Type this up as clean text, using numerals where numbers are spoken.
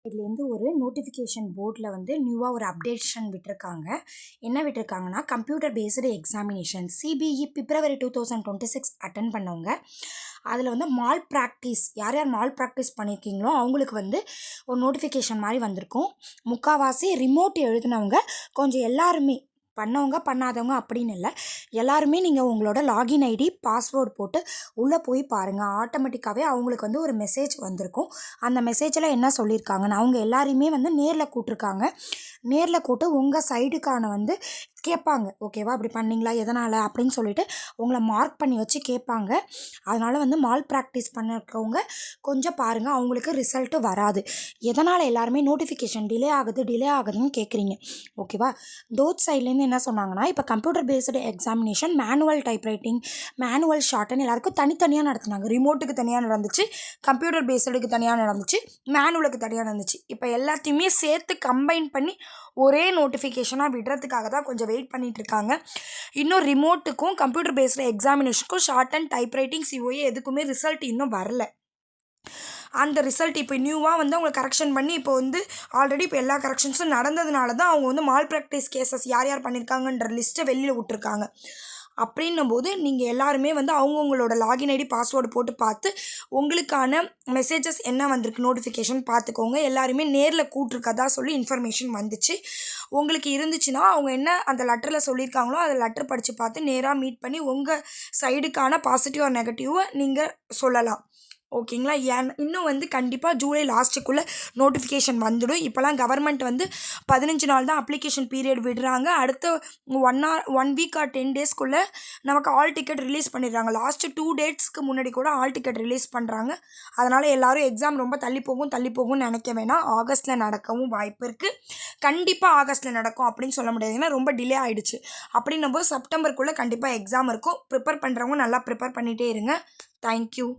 இதுலேருந்து ஒரு நோட்டிஃபிகேஷன் போர்டில் வந்து நியூவாக ஒரு அப்டேஷன் விட்டுருக்காங்க. என்ன விட்டுருக்காங்கன்னா, கம்ப்யூட்டர் பேஸ்டு எக்ஸாமினேஷன் சிபிஇ பிப்ரவரி 2026 அட்டன் பண்ணவங்க. அதில் வந்து மால் ப்ராக்டிஸ் யார் யார் மால் ப்ராக்டிஸ் பண்ணியிருக்கீங்களோ அவங்களுக்கு வந்து ஒரு நோட்டிஃபிகேஷன் மாதிரி வந்திருக்கும். முக்கால்வாசி ரிமோட் எழுதினவங்க கொஞ்சம் எல்லாருமே பண்ணவங்க பண்ணாதவங்க அப்படின்னு இல்லை, எல்லாருமே நீங்கள் உங்களோட லாகின் ஐடி பாஸ்வேர்டு போட்டு உள்ளே போய் பாருங்கள். ஆட்டோமேட்டிக்காகவே அவங்களுக்கு வந்து ஒரு மெசேஜ் வந்திருக்கும். அந்த மெசேஜில் என்ன சொல்லியிருக்காங்கன்னா, அவங்க எல்லாரையுமே வந்து நேரில் கூப்பிட்ருக்காங்க. நேரில் கூப்பிட்டு உங்கள் சைடுக்கான வந்து கேட்பாங்க. ஓகேவா, அப்படி பண்ணிங்களா, எதனால் அப்படின்னு சொல்லிட்டு உங்களை மார்க் பண்ணி வச்சு கேட்பாங்க. அதனால் வந்து மால் ப்ராக்டிஸ் பண்ணிருக்கவங்க கொஞ்சம் பாருங்கள், அவங்களுக்கு ரிசல்ட்டு வராது. எதனால் எல்லாருமே நோட்டிஃபிகேஷன் டிலே ஆகுதுன்னு கேட்குறீங்க. ஓகேவா, தோட் சைட்லேருந்து என்ன சொன்னாங்கன்னா, இப்போ computer based examination manual typewriting, manual ஷார்ட்னு எல்லாருக்கும் தனித்தனியாக நடத்துனாங்க. ரிமோட்டுக்கு தனியாக நடந்துச்சு, கம்ப்யூட்டர் பேஸ்டுக்கு தனியாக நடந்துச்சு, மேனுவலுக்கு தனியாக நடந்துச்சு. இப்போ எல்லாத்தையுமே சேர்த்து கம்பைன் பண்ணி ஒரே நோட்டிஃபிகேஷனாக விடுறதுக்காக தான் கொஞ்சம் வெயிட் பண்ணிகிட்டு இருக்காங்க. இன்னும் ரிமோட்டுக்கும் கம்ப்யூட்டர் பேஸ்டு எக்ஸாமினேஷனுக்கும் ஷார்ட் அண்ட் டைப்ரைட்டிங் சிஓஏ எதுக்குமே ரிசல்ட் இன்னும் வரல. அந்த ரிசல்ட் இப்போ நியூவாக வந்து அவங்க கரெக்ஷன் பண்ணி இப்போ வந்து ஆல்ரெடி இப்போ எல்லா கரெக்ஷன்ஸும் நடந்ததுனால தான் அவங்க வந்து மால் ப்ராக்டிஸ் கேசஸ் யார் யார் பண்ணியிருக்காங்கன்ற லிஸ்ட்டை வெளியில் விட்டுருக்காங்க. அப்படின்னும் போது நீங்கள் எல்லாருமே வந்து அவங்கவுங்களோட லாகின் ஐடி பாஸ்வேர்டு போட்டு பார்த்து உங்களுக்கான மெசேஜஸ் என்ன வந்திருக்கு நோட்டிஃபிகேஷன் பார்த்துக்கோங்க. எல்லாருமே நேரில் கூட்டிருக்கதா சொல்லி இன்ஃபர்மேஷன் வந்துச்சு. உங்களுக்கு இருந்துச்சுன்னா அவங்க என்ன அந்த லெட்டரில் சொல்லியிருக்காங்களோ அதை லெட்டர் படித்து பார்த்து நேராக மீட் பண்ணி உங்கள் சைடுக்கான பாசிட்டிவ் ஆர் நெகட்டிவை நீங்கள் சொல்லலாம். ஓகேங்களா, இன்னும் வந்து கண்டிப்பாக ஜூலை லாஸ்ட்டுக்குள்ளே நோட்டிஃபிகேஷன் வந்துடும். இப்போலாம் கவர்மெண்ட் வந்து 15 நாள் தான் அப்ளிகேஷன் பீரியட் விடுறாங்க. அடுத்த 1 வீக் ஆர் 10 டேஸ்க்குள்ளே நமக்கு ஆல் டிக்கெட் ரிலீஸ் பண்ணிடுறாங்க. லாஸ்ட்டு 2 டேட்ஸ்க்கு முன்னாடி கூட ஆல் டிக்கெட் ரிலீஸ் பண்ணுறாங்க. அதனால் எல்லோரும் எக்ஸாம் ரொம்ப தள்ளி போகும்னு நினைக்க வேணாம். ஆகஸ்ட்டில் நடக்கவும் வாய்ப்பு இருக்குது. கண்டிப்பாக ஆகஸ்ட்டில் நடக்கும் அப்படின்னு சொல்ல முடியாது, ஏன்னா ரொம்ப டிலே ஆகிடுச்சு. அப்படின்னும் போது செப்டம்பருக்குள்ளே கண்டிப்பாக எக்ஸாம் இருக்கும். ப்ரிப்பேர் பண்ணுறவங்க நல்லா ப்ரிப்பேர் பண்ணிகிட்டே இருங்க. தேங்க்யூ.